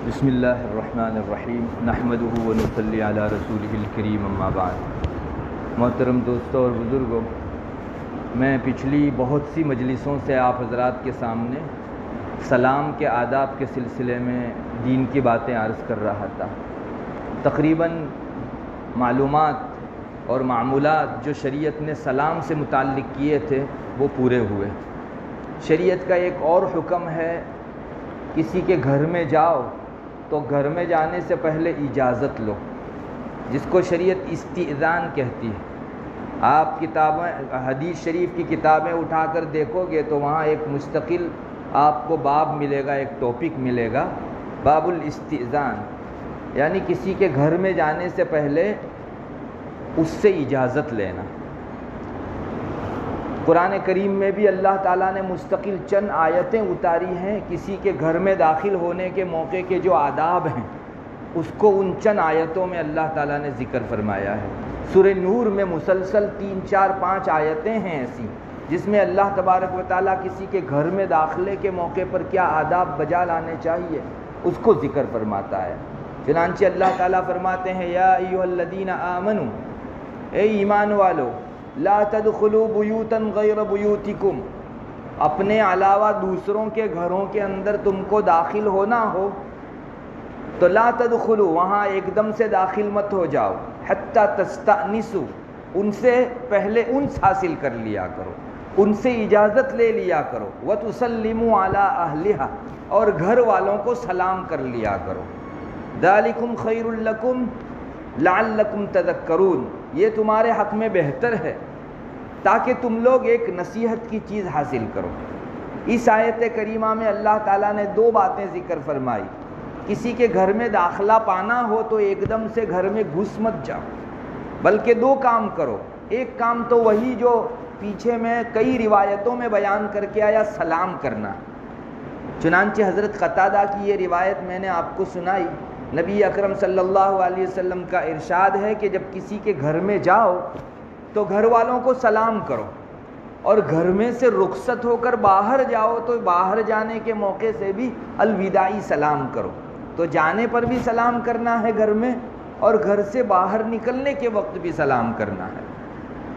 بسم اللہ الرحمن الرحیم نحمدہ ونصلی علی رسولہ الکریم اما بعد۔ محترم دوستوں اور بزرگوں، میں پچھلی بہت سی مجلسوں سے آپ حضرات کے سامنے سلام کے آداب کے سلسلے میں دین کی باتیں عرض کر رہا تھا۔ تقریباً معلومات اور معمولات جو شریعت نے سلام سے متعلق کیے تھے وہ پورے ہوئے۔ شریعت کا ایک اور حکم ہے، کسی کے گھر میں جاؤ تو گھر میں جانے سے پہلے اجازت لو، جس کو شریعت استئذان کہتی ہے۔ آپ کتابیں حدیث شریف کی کتابیں اٹھا کر دیکھو گے تو وہاں ایک مستقل آپ کو باب ملے گا، ایک ٹاپک ملے گا، باب الاستئذان، یعنی کسی کے گھر میں جانے سے پہلے اس سے اجازت لینا۔ قرآن کریم میں بھی اللہ تعالیٰ نے مستقل چند آیتیں اتاری ہیں، کسی کے گھر میں داخل ہونے کے موقع کے جو آداب ہیں اس کو ان چند آیتوں میں اللہ تعالیٰ نے ذکر فرمایا ہے۔ سورہ نور میں مسلسل 3، 4، 5 آیتیں ہیں ایسی جس میں اللہ تبارک و تعالیٰ کسی کے گھر میں داخلے کے موقع پر کیا آداب بجا لانے چاہیے اس کو ذکر فرماتا ہے۔ چنانچہ اللہ تعالیٰ فرماتے ہیں، یا ایھا الذین آمنوا، اے ایمان والو، لا تدخلوا بیوتا غیر بیوتکم، اپنے علاوہ دوسروں کے گھروں کے اندر تم کو داخل ہونا ہو تو لا تدخلوا، وہاں ایک دم سے داخل مت ہو جاؤ، حتی تستأنسوا، ان سے پہلے انس حاصل کر لیا کرو، ان سے اجازت لے لیا کرو، وتسلموا علی اہلھا، اور گھر والوں کو سلام کر لیا کرو، ذالکم خیر لکم لعلکم تذکرون، یہ تمہارے حق میں بہتر ہے تاکہ تم لوگ ایک نصیحت کی چیز حاصل کرو۔ اس آیت کریمہ میں اللہ تعالیٰ نے 2 باتیں ذکر فرمائی۔ کسی کے گھر میں داخلہ پانا ہو تو ایک دم سے گھر میں گھس مت جاؤ، بلکہ 2 کام کرو۔ ایک کام تو وہی جو پیچھے میں کئی روایتوں میں بیان کر کے آیا، سلام کرنا۔ چنانچہ حضرت قتادہ کی یہ روایت میں نے آپ کو سنائی، نبی اکرم صلی اللہ علیہ وسلم کا ارشاد ہے کہ جب کسی کے گھر میں جاؤ تو گھر والوں کو سلام کرو، اور گھر میں سے رخصت ہو کر باہر جاؤ تو باہر جانے کے موقع سے بھی الوداعی سلام کرو۔ تو جانے پر بھی سلام کرنا ہے گھر میں، اور گھر سے باہر نکلنے کے وقت بھی سلام کرنا ہے۔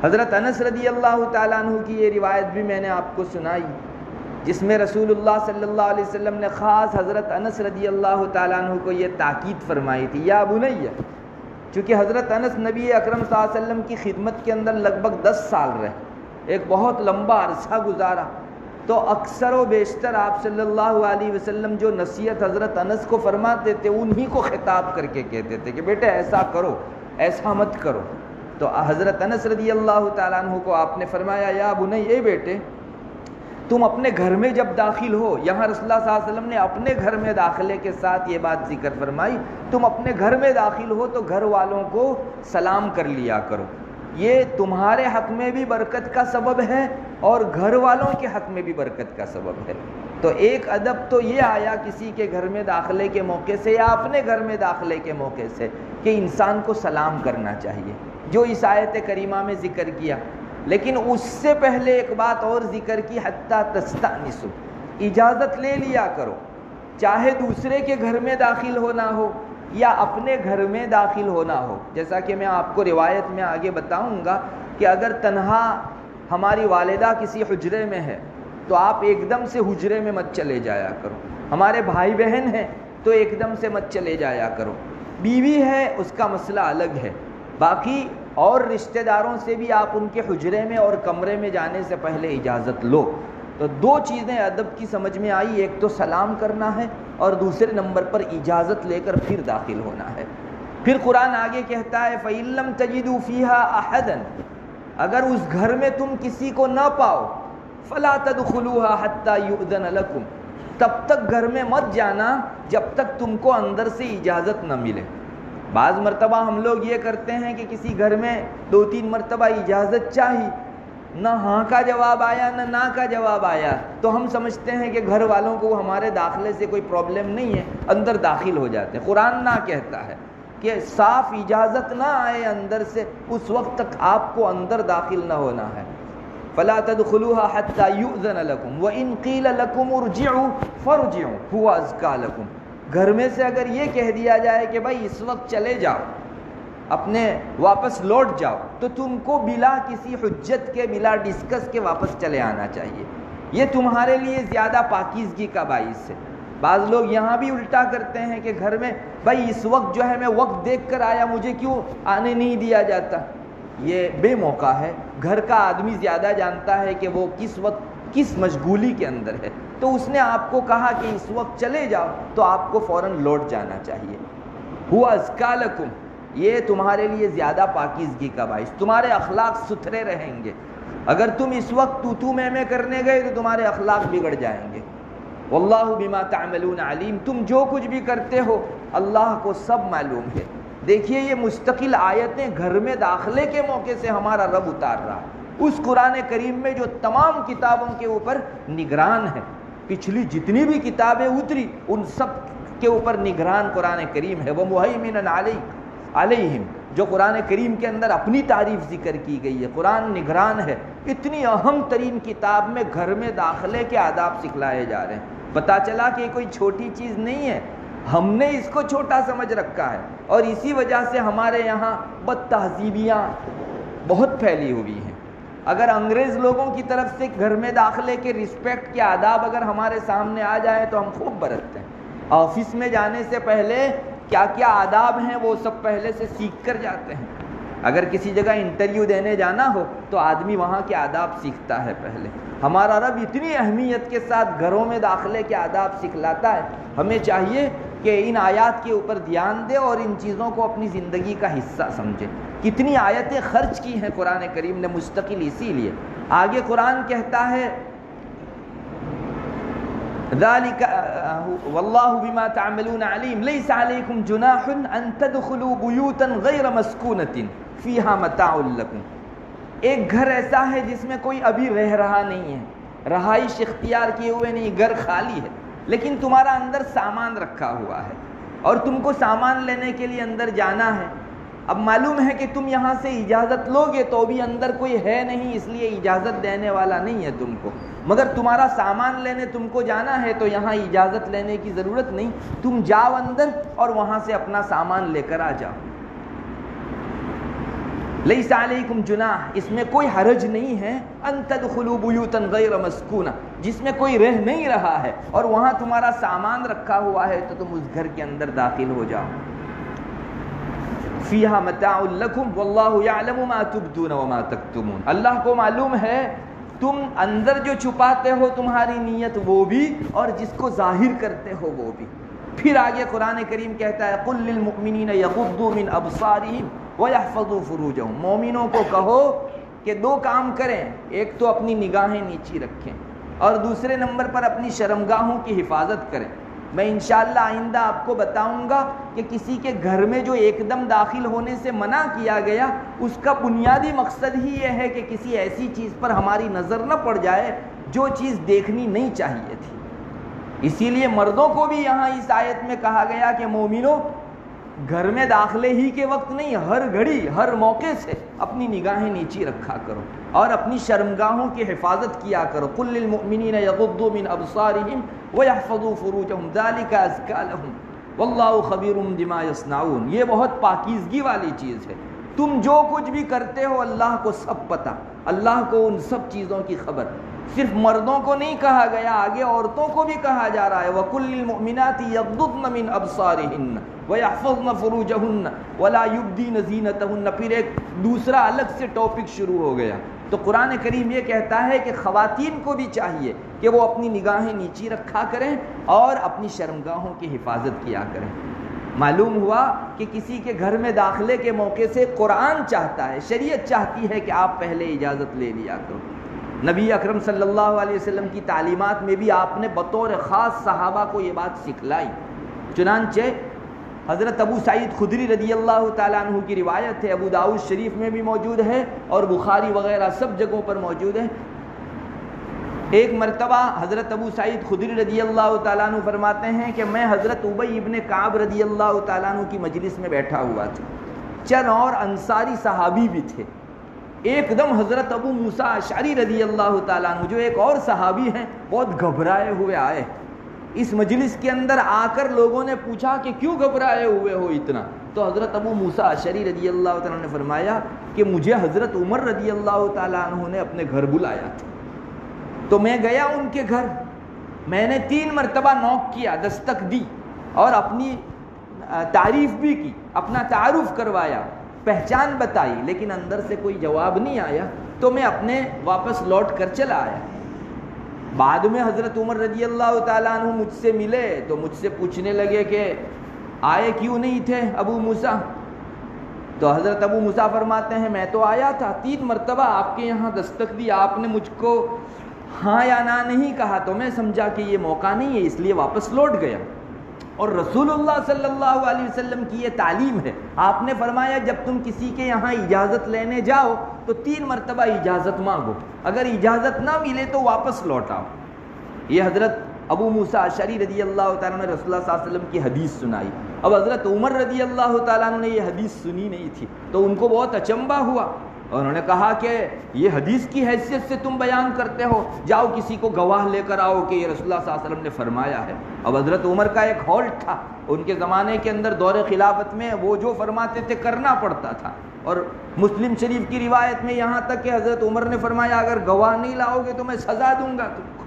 حضرت انس رضی اللہ تعالیٰ عنہ کی یہ روایت بھی میں نے آپ کو سنائی، جس میں رسول اللہ صلی اللہ علیہ وسلم نے خاص حضرت انس رضی اللہ تعالیٰ عنہ کو یہ تاکید فرمائی تھی، یا بنیہ، چونکہ حضرت انس نبی اکرم صلی اللہ علیہ وسلم کی خدمت کے اندر لگ بھگ 10 سال رہے، ایک بہت لمبا عرصہ گزارا، تو اکثر و بیشتر آپ صلی اللہ علیہ وسلم جو نصیحت حضرت انس کو فرماتے تھے انہی کو خطاب کر کے کہتے تھے کہ بیٹے ایسا کرو، ایسا مت کرو۔ تو حضرت انس رضی اللہ تعالیٰ عنہ کو آپ نے فرمایا، یا بنی، اے بیٹے، تم اپنے گھر میں جب داخل ہو، یہاں رسول اللہ صلی اللہ علیہ وسلم نے اپنے گھر میں داخلے کے ساتھ یہ بات ذکر فرمائی، تم اپنے گھر میں داخل ہو تو گھر والوں کو سلام کر لیا کرو، یہ تمہارے حق میں بھی برکت کا سبب ہے اور گھر والوں کے حق میں بھی برکت کا سبب ہے۔ تو ایک ادب تو یہ آیا کسی کے گھر میں داخلے کے موقع سے یا اپنے گھر میں داخلے کے موقع سے کہ انسان کو سلام کرنا چاہیے، جو اس آیت کریمہ میں ذکر کیا۔ لیکن اس سے پہلے ایک بات اور ذکر کی، حتی تستأنسوا، اجازت لے لیا کرو، چاہے دوسرے کے گھر میں داخل ہونا ہو یا اپنے گھر میں داخل ہونا ہو۔ جیسا کہ میں آپ کو روایت میں آگے بتاؤں گا کہ اگر تنہا ہماری والدہ کسی حجرے میں ہے تو آپ ایک دم سے حجرے میں مت چلے جایا کرو، ہمارے بھائی بہن ہیں تو ایک دم سے مت چلے جایا کرو، بیوی ہے اس کا مسئلہ الگ ہے، باقی اور رشتہ داروں سے بھی آپ ان کے حجرے میں اور کمرے میں جانے سے پہلے اجازت لو۔ تو 2 چیزیں ادب کی سمجھ میں آئی، ایک تو سلام کرنا ہے اور دوسرے نمبر پر اجازت لے کر پھر داخل ہونا ہے۔ پھر قرآن آگے کہتا ہے، فَإِن لَّمْ تَجِدُوا فِيهَا أَحَدًا، اگر اس گھر میں تم کسی کو نہ پاؤ، فَلَا تَدْخُلُوهَا حَتَّى يُؤْذَنَ لَكُمْ، تب تک گھر میں مت جانا جب تک تم کو اندر سے اجازت نہ ملے۔ بعض مرتبہ ہم لوگ یہ کرتے ہیں کہ کسی گھر میں 2-3 مرتبہ اجازت چاہی، نہ ہاں کا جواب آیا نہ نا کا جواب آیا، تو ہم سمجھتے ہیں کہ گھر والوں کو ہمارے داخلے سے کوئی پرابلم نہیں ہے، اندر داخل ہو جاتے ہیں۔ قرآن نہ کہتا ہے کہ صاف اجازت نہ آئے اندر سے اس وقت تک آپ کو اندر داخل نہ ہونا ہے۔ فَلَا تَدْخُلُوهَا حَتَّى يُؤْذَنَ لَكُمْ وَإِنْ قِيلَ لَكُمُ ارْجِعُوا فَارْجِعُوا هُوَ أَزْكَىٰ لَكُمْ، گھر میں سے اگر یہ کہہ دیا جائے کہ بھائی اس وقت چلے جاؤ، اپنے واپس لوٹ جاؤ، تو تم کو بلا کسی حجت کے، بلا ڈسکس کے واپس چلے آنا چاہیے. یہ تمہارے لیے زیادہ پاکیزگی کا باعث ہے. بعض لوگ یہاں بھی الٹا کرتے ہیں کہ گھر میں بھائی اس وقت جو ہے میں وقت دیکھ کر آیا، مجھے کیوں آنے نہیں دیا جاتا. یہ بے موقع ہے. گھر کا آدمی زیادہ جانتا ہے کہ وہ کس وقت کس مشغولی کے اندر ہے. تو اس نے آپ کو کہا کہ اس وقت چلے جاؤ، تو آپ کو فوراً لوٹ جانا چاہیے. ہوا ازکا لکم، یہ تمہارے لیے زیادہ پاکیزگی کا باعث، تمہارے اخلاق ستھرے رہیں گے. اگر تم اس وقت تو میں کرنے گئے تو تمہارے اخلاق بگڑ جائیں گے. واللہ بما تعملون علیم، تم جو کچھ بھی کرتے ہو اللہ کو سب معلوم ہے. دیکھیے یہ مستقل آیتیں گھر میں داخلے کے موقع سے ہمارا رب اتار رہا ہے. اس قرآن کریم میں جو تمام کتابوں کے اوپر نگران ہے، پچھلی جتنی بھی کتابیں اتری ان سب کے اوپر نگران قرآن کریم ہے. وَمُهَيْمِنًا عَلَيْهِمْ، جو قرآن کریم کے اندر اپنی تعریف ذکر کی گئی ہے. قرآن نگران ہے. اتنی اہم ترین کتاب میں گھر میں داخلے کے آداب سکھلائے جا رہے ہیں. پتہ چلا کہ یہ کوئی چھوٹی چیز نہیں ہے، ہم نے اس کو چھوٹا سمجھ رکھا ہے، اور اسی وجہ سے ہمارے یہاں بد تہذیبیاں بہت پھیلی ہوئی ہیں. اگر انگریز لوگوں کی طرف سے گھر میں داخلے کے رسپیکٹ کے آداب اگر ہمارے سامنے آ جائیں تو ہم خوب برتتے ہیں. آفس میں جانے سے پہلے کیا کیا آداب ہیں وہ سب پہلے سے سیکھ کر جاتے ہیں. اگر کسی جگہ انٹرویو دینے جانا ہو تو آدمی وہاں کے آداب سیکھتا ہے پہلے. ہمارا رب اتنی اہمیت کے ساتھ گھروں میں داخلے کے آداب سکھلاتا ہے. ہمیں چاہیے کہ ان آیات کے اوپر دھیان دے اور ان چیزوں کو اپنی زندگی کا حصہ سمجھے. کتنی آیتیں خرچ کی ہیں قرآن کریم نے مستقل اسی لیے. آگے قرآن کہتا ہے ذالک واللہ بما تعملون علیم لیس علیکم جناح ان تدخلوا بیوتا غیر مسکونۃ فیہا متاع لکم. ایک گھر ایسا ہے جس میں کوئی ابھی رہ رہا نہیں ہے، رہائش اختیار کیے ہوئے نہیں، گھر خالی ہے، لیکن تمہارا اندر سامان رکھا ہوا ہے اور تم کو سامان لینے کے لیے اندر جانا ہے. اب معلوم ہے کہ تم یہاں سے اجازت لو گے تو بھی اندر کوئی ہے نہیں، اس لیے اجازت دینے والا نہیں ہے تم کو. مگر تمہارا سامان لینے تم کو جانا ہے تو یہاں اجازت لینے کی ضرورت نہیں، تم جاؤ اندر اور وہاں سے اپنا سامان لے کر آ جاؤ. لیس علیکم جناح، اس میں کوئی حرج نہیں ہے، ان تدخلوا بیوتا غیر مسکونہ، جس میں کوئی رہ نہیں رہا ہے اور وہاں تمہارا سامان رکھا ہوا ہے تو تم اس گھر کے اندر داخل ہو جاؤ. فیہا متاع لکم واللہ یعلم ما تبدون وما تکتمون. اللہ کو معلوم ہے تم اندر جو چھپاتے ہو تمہاری نیت وہ بھی، اور جس کو ظاہر کرتے ہو وہ بھی. پھر آگے قرآن کریم کہتا ہے قل للمؤمنین یغضوا من ابصارہم وَيَحْفَظُوا فُرُوجَهُمْ. مومنوں کو کہو کہ دو کام کریں، ایک تو اپنی نگاہیں نیچی رکھیں اور دوسرے نمبر پر اپنی شرمگاہوں کی حفاظت کریں. میں انشاءاللہ آئندہ آپ کو بتاؤں گا کہ کسی کے گھر میں جو ایک دم داخل ہونے سے منع کیا گیا اس کا بنیادی مقصد ہی یہ ہے کہ کسی ایسی چیز پر ہماری نظر نہ پڑ جائے جو چیز دیکھنی نہیں چاہیے تھی. اسی لیے مردوں کو بھی یہاں اس آیت میں کہا گیا کہ مومنوں گھر میں داخلے ہی کے وقت نہیں، ہر گھڑی ہر موقع سے اپنی نگاہیں نیچی رکھا کرو اور اپنی شرمگاہوں کی حفاظت کیا کرو. قل للمؤمنین یغضوا من ابصارہم ویحفظوا فروجہم ذلک ازکی لہم واللہ خبیر بما یصنعون. یہ بہت پاکیزگی والی چیز ہے. تم جو کچھ بھی کرتے ہو اللہ کو سب پتہ، اللہ کو ان سب چیزوں کی خبر. صرف مردوں کو نہیں کہا گیا، آگے عورتوں کو بھی کہا جا رہا ہے وَقُلْ لِلْمُؤْمِنَاتِ يَغْضُضْنَ مِنْ أَبْصَارِهِنَّ وَيَحْفَظْنَ فُرُوجَهُنَّ وَلَا يُبْدِينَ زِينَتَهُنَّ. پھر ایک دوسرا الگ سے ٹاپک شروع ہو گیا. تو قرآن کریم یہ کہتا ہے کہ خواتین کو بھی چاہیے کہ وہ اپنی نگاہیں نیچی رکھا کریں اور اپنی شرمگاہوں کی حفاظت کیا کریں. معلوم ہوا کہ کسی کے گھر میں داخلے کے موقع سے قرآن چاہتا ہے، شریعت چاہتی ہے کہ آپ پہلے اجازت لے لیا کرو. نبی اکرم صلی اللہ علیہ وسلم کی تعلیمات میں بھی آپ نے بطور خاص صحابہ کو یہ بات سکھلائی. چنانچہ حضرت ابو سعید خدری رضی اللہ تعالیٰ عنہ کی روایت ہے، ابو داؤد شریف میں بھی موجود ہے اور بخاری وغیرہ سب جگہوں پر موجود ہے. ایک مرتبہ حضرت ابو سعید خدری رضی اللہ تعالیٰ عنہ فرماتے ہیں کہ میں حضرت ابی ابن کعب رضی اللہ تعالیٰ عنہ کی مجلس میں بیٹھا ہوا تھا. چند اور انصاری صحابی بھی تھے. ایک دم حضرت ابو موسیٰ اشعری رضی اللہ تعالیٰ عنہ جو ایک اور صحابی ہیں بہت گھبرائے ہوئے آئے. اس مجلس کے اندر آ کر لوگوں نے پوچھا کہ کیوں گھبرائے ہوئے ہو اتنا؟ تو حضرت ابو موسیٰ اشعری رضی اللہ تعالیٰ نے فرمایا کہ مجھے حضرت عمر رضی اللہ تعالیٰ عنہ نے اپنے گھر بلایا تھا، تو میں گیا ان کے گھر، میں نے 3 مرتبہ نوک کیا، دستک دی اور اپنی تعریف بھی کی، اپنا تعارف کروایا، پہچان بتائی، لیکن اندر سے کوئی جواب نہیں آیا، تو میں اپنے واپس لوٹ کر چلا آیا۔ بعد میں حضرت عمر رضی اللہ تعالیٰ عنہ مجھ سے ملے تو مجھ سے پوچھنے لگے کہ آئے کیوں نہیں تھے ابو موسیٰ؟ تو حضرت ابو موسیٰ فرماتے ہیں میں تو آیا تھا، 3 مرتبہ آپ کے یہاں دستک دی، آپ نے مجھ کو ہاں یا نہ نہیں کہا، تو میں سمجھا کہ یہ موقع نہیں ہے، اس لیے واپس لوٹ گیا۔ اور رسول اللہ صلی اللہ علیہ وسلم کی یہ تعلیم ہے، آپ نے فرمایا جب تم کسی کے یہاں اجازت لینے جاؤ تو 3 مرتبہ اجازت مانگو، اگر اجازت نہ ملے تو واپس لوٹ آؤ۔ یہ حضرت ابو موسیٰ اشعری رضی اللہ تعالیٰ نے رسول اللہ صلی اللہ علیہ وسلم کی حدیث سنائی۔ اب حضرت عمر رضی اللہ تعالیٰ نے یہ حدیث سنی نہیں تھی، تو ان کو بہت اچنبھا ہوا، اور انہوں نے کہا کہ یہ حدیث کی حیثیت سے تم بیان کرتے ہو، جاؤ کسی کو گواہ لے کر آؤ کہ یہ رسول اللہ صلی اللہ علیہ وسلم نے فرمایا ہے۔ اب حضرت عمر کا ایک ہالٹ تھا، ان کے زمانے کے اندر دور خلافت میں وہ جو فرماتے تھے کرنا پڑتا تھا، اور مسلم شریف کی روایت میں یہاں تک کہ حضرت عمر نے فرمایا اگر گواہ نہیں لاؤ گے تو میں سزا دوں گا تم کو۔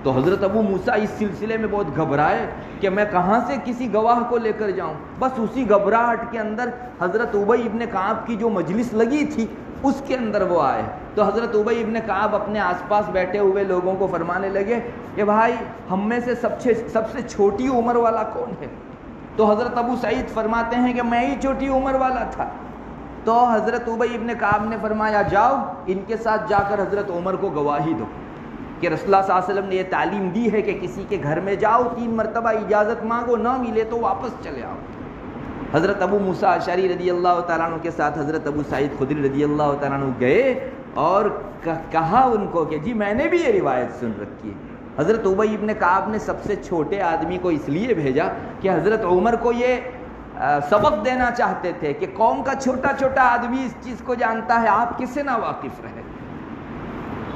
تو حضرت ابو موسیٰ اس سلسلے میں بہت گھبرائے کہ میں کہاں سے کسی گواہ کو لے کر جاؤں۔ بس اسی گھبراہٹ کے اندر حضرت ابی ابن کعب کی جو مجلس لگی تھی اس کے اندر وہ آئے، تو حضرت ابی ابن کعب اپنے آس پاس بیٹھے ہوئے لوگوں کو فرمانے لگے کہ بھائی ہم میں سے سب سے چھوٹی عمر والا کون ہے؟ تو حضرت ابو سعید فرماتے ہیں کہ میں ہی چھوٹی عمر والا تھا۔ تو حضرت ابی ابن کعب نے فرمایا جاؤ ان کے ساتھ جا کر حضرت عمر کو گواہی دو کہ رسول اللہ صلی اللہ علیہ وسلم نے یہ تعلیم دی ہے کہ کسی کے گھر میں جاؤ 3 مرتبہ اجازت مانگو، نہ ملے تو واپس چلے آؤ۔ حضرت ابو موسیٰ اشعری رضی اللہ تعالیٰ عنہ کے ساتھ حضرت ابو سعید خدری رضی اللہ تعالیٰ عنہ گئے اور کہا ان کو کہ جی میں نے بھی یہ روایت سن رکھی ہے۔ حضرت ابی ابن کعب نے سب سے چھوٹے آدمی کو اس لیے بھیجا کہ حضرت عمر کو یہ سبق دینا چاہتے تھے کہ قوم کا چھوٹا چھوٹا آدمی اس چیز کو جانتا ہے، آپ کسے نہ واقف رہے،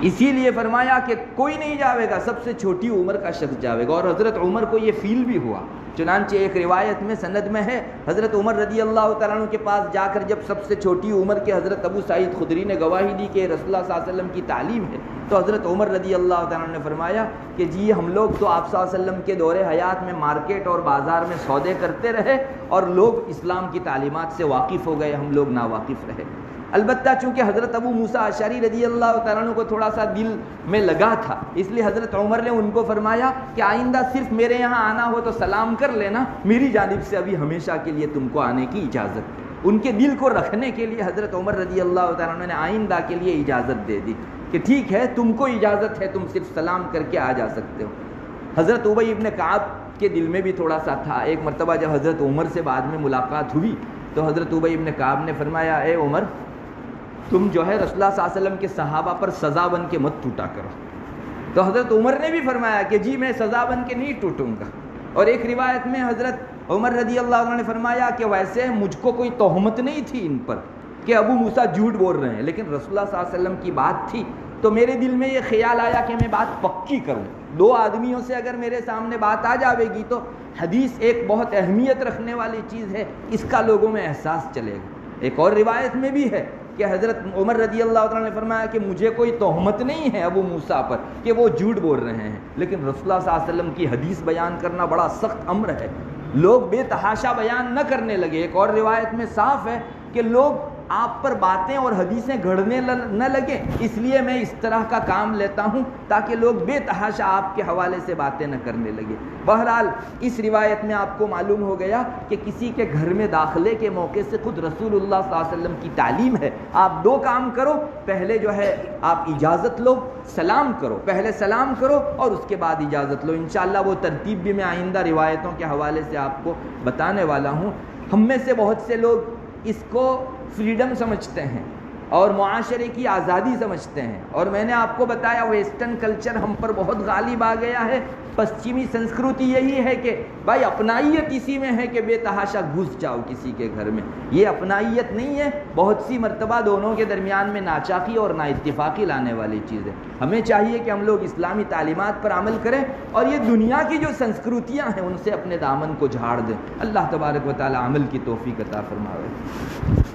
اسی لیے فرمایا کہ کوئی نہیں جاوے گا، سب سے چھوٹی عمر کا شخص جاوے گا۔ اور حضرت عمر کو یہ فیل بھی ہوا، چنانچہ ایک روایت میں سند میں ہے حضرت عمر رضی اللہ تعالیٰ عنہ کے پاس جا کر جب سب سے چھوٹی عمر کے حضرت ابو سعید خدری نے گواہی دی کہ رسول اللہ صلی اللہ علیہ وسلم کی تعلیم ہے، تو حضرت عمر رضی اللہ تعالیٰ عنہ نے فرمایا کہ جی ہم لوگ تو آپ صلی اللہ علیہ وسلم کے دور حیات میں مارکیٹ اور بازار میں سودے کرتے رہے اور لوگ اسلام کی تعلیمات سے واقف ہو گئے، ہم لوگ ناواقف رہے۔ البتہ چونکہ حضرت ابو موسیٰ اشعری رضی اللہ تعالیٰ عنہ کو تھوڑا سا دل میں لگا تھا، اس لیے حضرت عمر نے ان کو فرمایا کہ آئندہ صرف میرے یہاں آنا ہو تو سلام کر لینا، میری جانب سے ابھی ہمیشہ کے لیے تم کو آنے کی اجازت۔ ان کے دل کو رکھنے کے لیے حضرت عمر رضی اللہ تعالیٰ عنہ نے آئندہ کے لیے اجازت دے دی کہ ٹھیک ہے تم کو اجازت ہے، تم صرف سلام کر کے آ جا سکتے ہو۔ حضرت ابی ابن کعب کے دل میں بھی تھوڑا سا تھا۔ ایک مرتبہ جب حضرت عمر سے بعد میں ملاقات ہوئی تو حضرت ابی ابن کعب نے فرمایا اے عمر تم جو ہے رسول اللہ صلی اللہ علیہ وسلم کے صحابہ پر سزا بن کے مت ٹوٹا کرو۔ تو حضرت عمر نے بھی فرمایا کہ جی میں سزا بن کے نہیں ٹوٹوں گا۔ اور ایک روایت میں حضرت عمر رضی اللہ عنہ نے فرمایا کہ ویسے مجھ کو کوئی تہمت نہیں تھی ان پر کہ ابو موسیٰ جھوٹ بول رہے ہیں، لیکن رسول اللہ صلی اللہ علیہ وسلم کی بات تھی تو میرے دل میں یہ خیال آیا کہ میں بات پکی کروں۔ 2 آدمیوں سے اگر میرے سامنے بات آ جاوے گی تو حدیث ایک بہت اہمیت رکھنے والی چیز ہے، اس کا لوگوں میں احساس چلے گا۔ ایک اور روایت میں بھی ہے کہ حضرت عمر رضی اللہ تعالیٰ نے فرمایا کہ مجھے کوئی تہمت نہیں ہے ابو موسیٰ پر کہ وہ جھوٹ بول رہے ہیں، لیکن رسول اللہ صلی اللہ علیہ وسلم کی حدیث بیان کرنا بڑا سخت امر ہے، لوگ بے تحاشا بیان نہ کرنے لگے۔ ایک اور روایت میں صاف ہے کہ لوگ آپ پر باتیں اور حدیثیں گھڑنے نہ لگیں، اس لیے میں اس طرح کا کام لیتا ہوں تاکہ لوگ بے تحاشا آپ کے حوالے سے باتیں نہ کرنے لگے۔ بہرحال اس روایت میں آپ کو معلوم ہو گیا کہ کسی کے گھر میں داخلے کے موقع سے خود رسول اللہ صلی اللہ علیہ وسلم کی تعلیم ہے، آپ 2 کام کرو، پہلے جو ہے آپ اجازت لو، سلام کرو، پہلے سلام کرو اور اس کے بعد اجازت لو۔ انشاءاللہ وہ ترتیب بھی میں آئندہ روایتوں کے حوالے سے آپ کو بتانے والا ہوں۔ ہم میں سے بہت سے لوگ اس کو فریڈم سمجھتے ہیں اور معاشرے کی آزادی سمجھتے ہیں. اور میں نے آپ کو بتایا ویسٹرن کلچر ہم پر بہت غالب آ گیا ہے. پشچمی سنسکرتی یہی ہے کہ بھائی اپنائیت اسی میں ہے کہ بے تحاشا گھس جاؤ کسی کے گھر میں. یہ اپنائیت نہیں ہے، بہت سی مرتبہ دونوں کے درمیان میں ناچاقی اور نا اتفاقی لانے والی چیز ہے. ہمیں چاہیے کہ ہم لوگ اسلامی تعلیمات پر عمل کریں اور یہ دنیا کی جو سنسکرتیاں ہیں ان سے اپنے دامن کو جھاڑ دیں. اللہ تبارک و تعالی عمل کی توفیق عطا فرمائے.